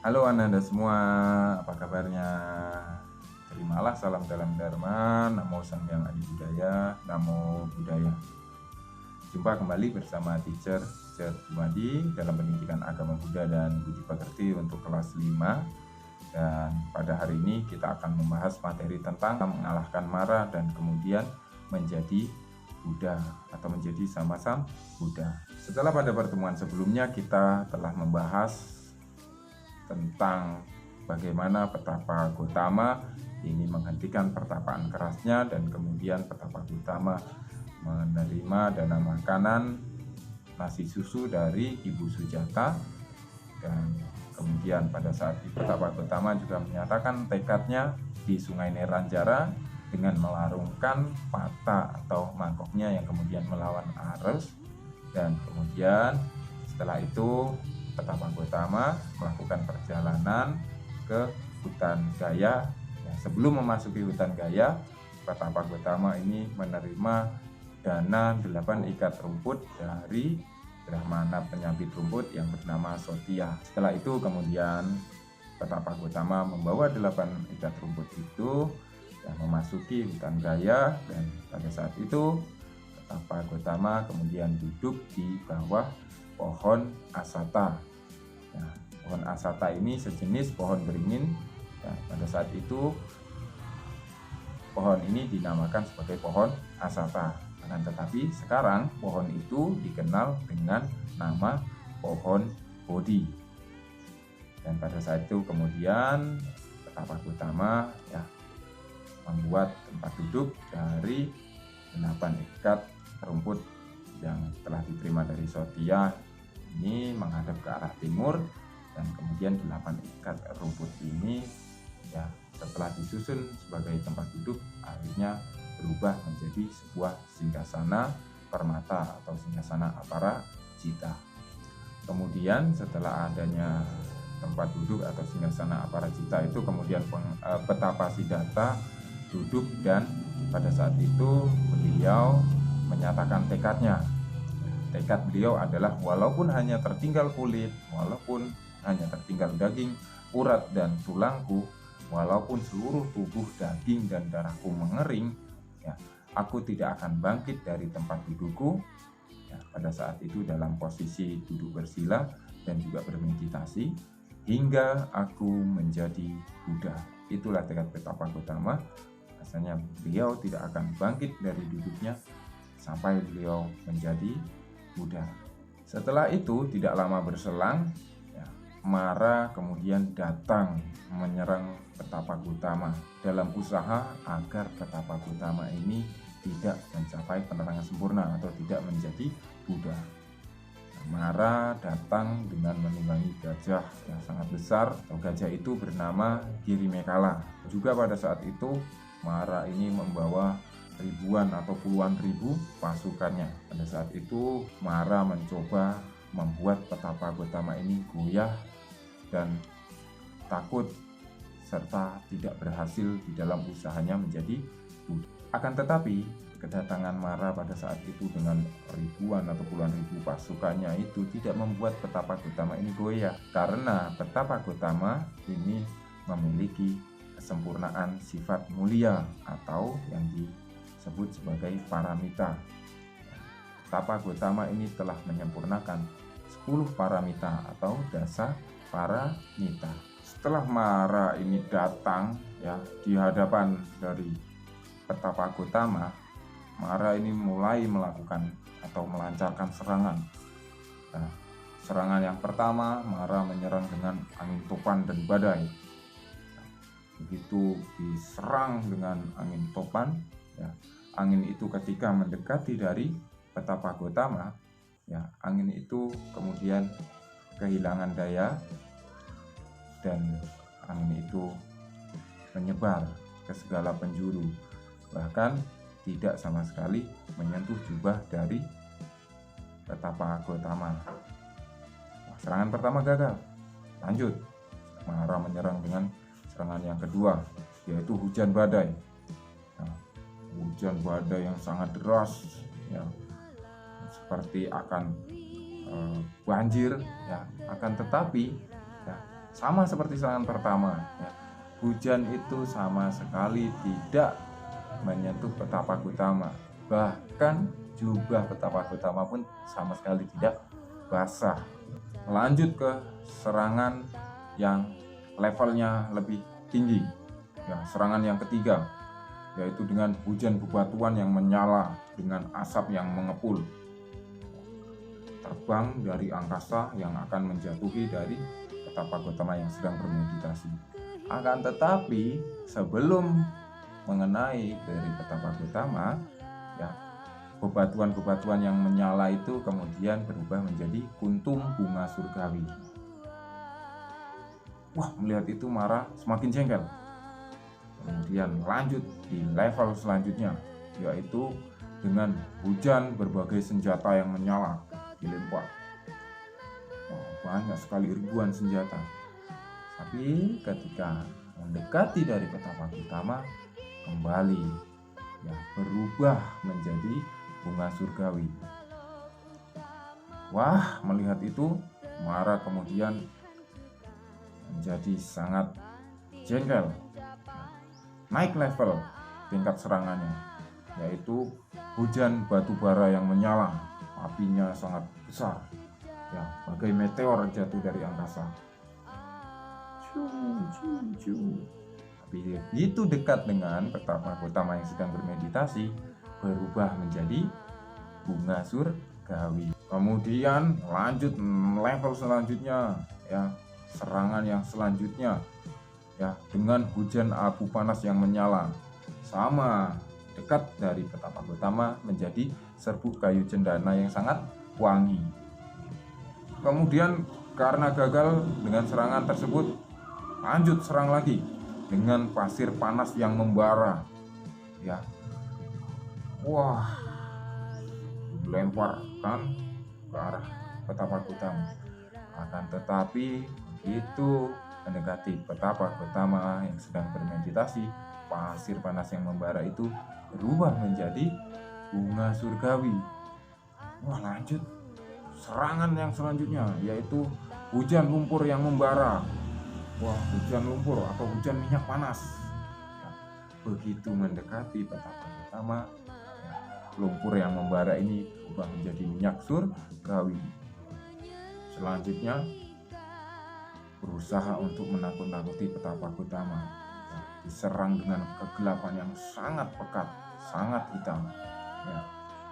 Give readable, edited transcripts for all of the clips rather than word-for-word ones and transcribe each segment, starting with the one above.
Halo Ananda semua, apa kabarnya? Terimalah salam dalam Dharma, Namo Sang Hyang Adi Budaya, Namo Buddhaya. Jumpa kembali bersama Teacher Jumadi dalam pendidikan agama Buddha dan Budi Pekerti untuk kelas 5. Dan pada hari ini kita akan membahas materi tentang mengalahkan marah dan kemudian menjadi Buddha atau menjadi sama-sama Buddha. Setelah pada pertemuan sebelumnya kita telah membahas tentang bagaimana Petapa Gotama ini menghentikan pertapaan kerasnya dan kemudian Petapa Gotama menerima dana makanan nasi susu dari Ibu Sujata, dan kemudian pada saat itu Petapa Gotama juga menyatakan tekadnya di Sungai Neranjara dengan melarungkan pata atau mangkoknya yang kemudian melawan arus, dan kemudian setelah itu Petapa Gotama melakukan perjalanan ke hutan Gaya. Sebelum memasuki hutan Gaya, Petapa Gotama ini menerima dana 8 ikat rumput dari Brahmana penyabit rumput yang bernama Sotya. Setelah itu kemudian Petapa Gotama membawa 8 ikat rumput itu memasuki hutan Gaya, dan pada saat itu Petapa Gotama kemudian duduk di bawah pohon asata. Pohon asata ini sejenis pohon beringin. Pada saat itu pohon ini dinamakan sebagai pohon asata. Tetapi sekarang pohon itu dikenal dengan nama pohon Bodhi. Dan pada saat itu kemudian Petapa Gotama membuat tempat duduk dari 8 ikat rumput yang telah diterima dari Sotya ini menghadap ke arah timur, dan kemudian 8 ikat rumput ini setelah disusun sebagai tempat duduk akhirnya berubah menjadi sebuah singgasana permata atau singgasana aparajita. Kemudian setelah adanya tempat duduk atau singgasana aparajita itu kemudian Petapa Siddhartha duduk, dan pada saat itu beliau menyatakan tekadnya. Tekad beliau adalah walaupun hanya tertinggal kulit, walaupun hanya tertinggal daging, urat dan tulangku, walaupun seluruh tubuh daging dan darahku mengering, aku tidak akan bangkit dari tempat dudukku. Pada saat itu dalam posisi duduk bersila dan juga bermeditasi hingga aku menjadi Buddha. Itulah tekad Petapa Gotama. Rasanya beliau tidak akan bangkit dari duduknya sampai beliau menjadi Buddha. Setelah itu tidak lama berselang, Mara kemudian datang menyerang Petapa Gotama dalam usaha agar Petapa Gotama ini tidak mencapai penerangan sempurna atau tidak menjadi Buddha. Mara datang dengan menunggangi gajah yang sangat besar, atau gajah itu bernama Girimekala. Juga pada saat itu Mara ini membawa ribuan atau puluhan ribu pasukannya. Pada saat itu Mara mencoba membuat Petapa Gotama ini goyah dan takut serta tidak berhasil di dalam usahanya menjadi Buddha. Akan tetapi kedatangan Mara pada saat itu dengan ribuan atau puluhan ribu pasukannya itu tidak membuat Petapa Gotama ini goyah, karena Petapa Gotama ini memiliki kesempurnaan sifat mulia atau yang disebut sebagai paramita. Petapa Gotama ini telah menyempurnakan 10 paramita atau dasa paramita. Setelah Mara ini datang di hadapan dari Petapa Gotama, Mara ini mulai melakukan atau melancarkan serangan. Serangan yang pertama, Mara menyerang dengan angin topan dan badai. Begitu diserang dengan angin topan, angin itu ketika mendekati dari Petapa Gotama, angin itu kemudian kehilangan daya dan angin itu menyebar ke segala penjuru, bahkan tidak sama sekali menyentuh jubah dari Petapa Gotama. Serangan pertama gagal. Lanjut, Mara menyerang dengan serangan yang kedua, yaitu hujan badai. Hujan badai yang sangat deras, seperti akan banjir, akan tetapi sama seperti serangan pertama ya. Hujan itu sama sekali tidak menyentuh Petapa Gotama, bahkan jubah Petapa Gotama pun sama sekali tidak basah. Lanjut ke serangan yang levelnya lebih tinggi ya, serangan yang ketiga, yaitu dengan hujan bebatuan yang menyala dengan asap yang mengepul, terbang dari angkasa yang akan menjatuhi dari Petapa Gotama yang sedang bermeditasi. Akan tetapi sebelum mengenai dari Petapa Gotama ya, bebatuan-bebatuan yang menyala itu kemudian berubah menjadi kuntum bunga surgawi. Wah, melihat itu Mara semakin jengkel. Kemudian lanjut di level selanjutnya, yaitu dengan hujan berbagai senjata yang menyala dilempar. Banyak sekali, ribuan senjata. Tapi ketika mendekati dari Petapa Gotama, kembali ya berubah menjadi bunga surgawi. Wah, melihat itu Mara kemudian menjadi sangat jengkel. Naik level tingkat serangannya, yaitu hujan batu bara yang menyala, apinya sangat besar ya, bagai meteor jatuh dari angkasa. Tapi begitu dekat dengan Petapa Gotama yang sedang bermeditasi, berubah menjadi bunga surgawi. Kemudian lanjut level selanjutnya ya, serangan yang selanjutnya ya, dengan hujan abu panas yang menyala, sama dekat dari Petapa Gotama menjadi serbuk kayu cendana yang sangat wangi. Kemudian karena gagal dengan serangan tersebut, lanjut serang lagi dengan pasir panas yang membara ya. Wah, dilemparkan ke arah Petapa Gotama. Akan tetapi begitu mendekati Petapa Gotama yang sedang bermeditasi, pasir panas yang membara itu berubah menjadi bunga surgawi. Wah, lanjut serangan yang selanjutnya, yaitu hujan lumpur yang membara. Wah, hujan lumpur atau hujan minyak panas. Begitu mendekati Petapa Gotama, lumpur yang membara ini berubah menjadi minyak surgawi. Selanjutnya berusaha untuk menakut-nakuti Petapa Gotama, diserang dengan kegelapan yang sangat pekat, sangat hitam ya.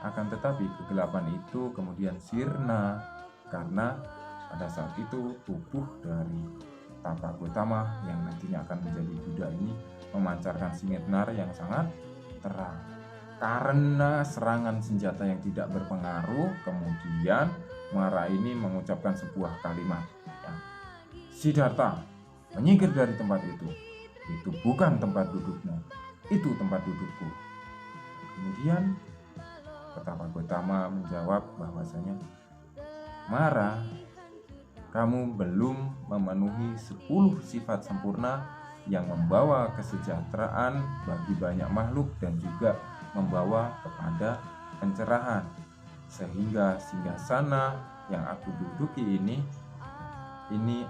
Akan tetapi kegelapan itu kemudian sirna karena pada saat itu tubuh dari Petapa Gotama yang nantinya akan menjadi Buddha ini memancarkan sinar yang sangat terang. Karena serangan senjata yang tidak berpengaruh, kemudian Mara ini mengucapkan sebuah kalimat ya, Siddhartha, menyingkir dari tempat itu bukan tempat dudukmu, itu tempat dudukku. Kemudian Petapa Gotama menjawab bahwasanya, Mara, kamu belum memenuhi 10 sifat sempurna yang membawa kesejahteraan bagi banyak makhluk dan juga membawa kepada pencerahan, sehingga singgasana yang aku duduki ini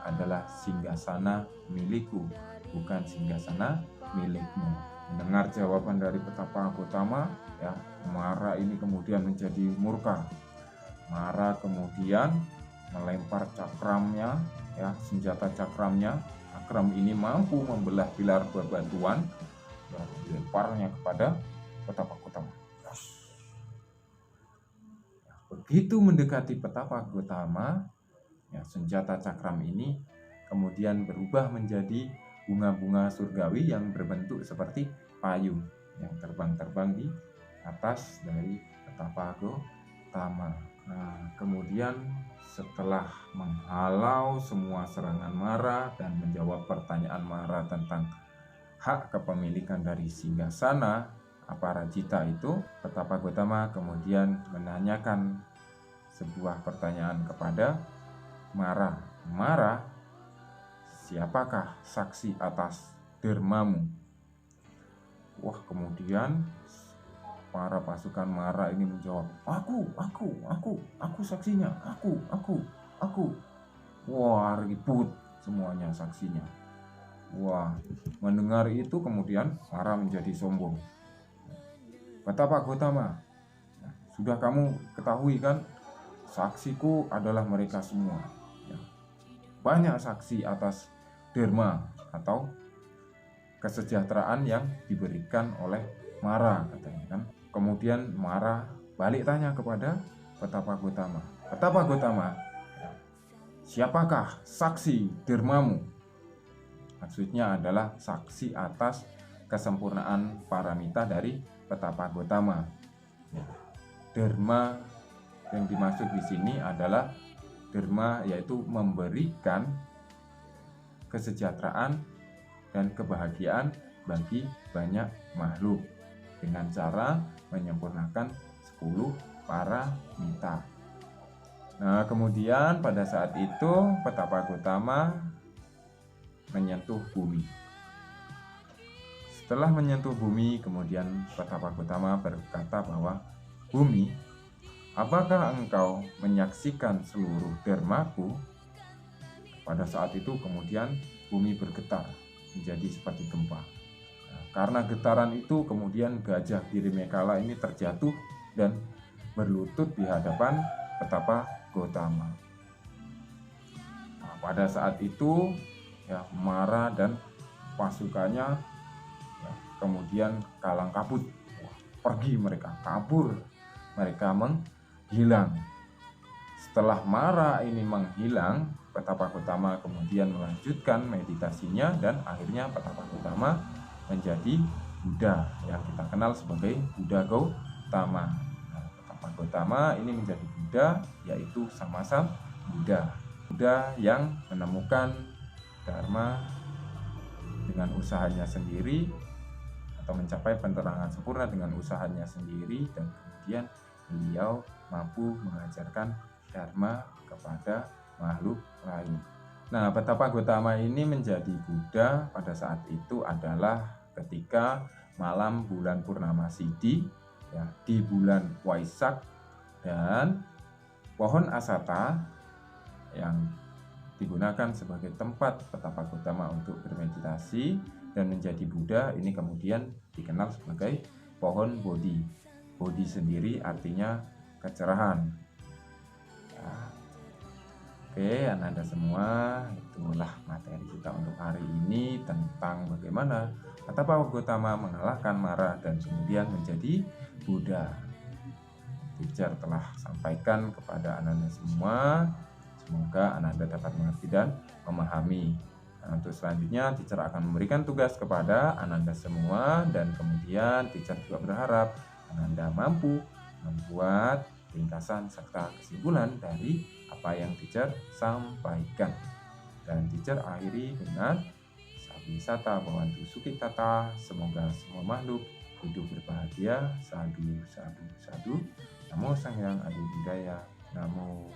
adalah singgasana milikku, bukan singgasana milikmu. Mendengar jawaban dari Petapa Gotama ya, Mara ini kemudian menjadi murka. Mara kemudian melempar cakramnya ya, senjata cakramnya. Cakram ini mampu membelah pilar bebatuan ya, dilemparnya kepada Petapa Gotama. Ya, begitu mendekati Petapa Gotama ya, senjata cakram ini kemudian berubah menjadi bunga-bunga surgawi yang berbentuk seperti payung yang terbang-terbang di atas dari Petapa Gotama. Nah, kemudian setelah menghalau semua serangan Mara dan menjawab pertanyaan Mara tentang hak kepemilikan dari singgasana Aparajita itu, Petapa Gotama kemudian menanyakan sebuah pertanyaan kepada Mara. Mara, siapakah saksi atas dermamu? Wah, kemudian para pasukan Mara ini menjawab, aku saksinya, aku. Wah, ribut semuanya saksinya. Wah, mendengar itu kemudian Mara menjadi sombong. Betapa Gotama, sudah kamu ketahui kan, saksiku adalah mereka semua. Ya, banyak saksi atas derma atau kesejahteraan yang diberikan oleh Mara, katanya kan. Kemudian Mara balik tanya kepada Betapa Gotama. Betapa Gotama, siapakah saksi dermamu? Maksudnya adalah saksi atas kesempurnaan paramita dari Betapa Gotama. Derma yang dimaksud di sini adalah derma, yaitu memberikan kesejahteraan dan kebahagiaan bagi banyak makhluk dengan cara menyempurnakan 10 paramita. Nah, kemudian pada saat itu Betapa Gotama menyentuh bumi. Setelah menyentuh bumi, kemudian Betapa Gotama berkata bahwa, bumi, apakah engkau menyaksikan seluruh dermaku? Pada saat itu kemudian bumi bergetar menjadi seperti gempa. Nah, karena getaran itu kemudian gajah Girimekala ini terjatuh dan berlutut di hadapan Betapa Gotama. Nah, pada saat itu ya, Mara dan pasukannya ya, kemudian kalang kabut, pergi mereka, kabur, mereka menghilang. Setelah Mara ini menghilang, Betapa Gotama kemudian melanjutkan meditasinya dan akhirnya Betapa Gotama menjadi Buddha yang kita kenal sebagai Buddha Gautama. Nah, Betapa Gotama ini menjadi Buddha, yaitu sama-sama Buddha. Buddha yang menemukan Dharma dengan usahanya sendiri atau mencapai penerangan sempurna dengan usahanya sendiri, dan kemudian beliau mampu mengajarkan Dharma kepada makhluk lain. Nah, Betapa Gotama ini menjadi Buddha pada saat itu adalah ketika malam bulan purnama Sidhi ya, di bulan Waisak, dan pohon Asata yang digunakan sebagai tempat Betapa Gotama untuk bermeditasi dan menjadi Buddha ini kemudian dikenal sebagai pohon Bodhi. Bodhi sendiri artinya kecerahan. Ya. Oke, Ananda semua, itulah materi kita untuk hari ini tentang bagaimana Betapa Gotama mengalahkan Mara dan kemudian menjadi Buddha. Teacher telah sampaikan kepada Ananda semua. Semoga Ananda dapat mengerti dan memahami. Nah, untuk selanjutnya teacher akan memberikan tugas kepada Ananda semua, dan kemudian teacher juga berharap Ananda mampu membuat ringkasan serta kesimpulan dari apa yang teacher sampaikan. Dan teacher akhiri dengan Sabi-sata Bhavantu Sukhitata. Semoga semua makhluk hidup berbahagia. Sadu, sadu, sadu. Namo Sang Hyang Adi Budaya. Namo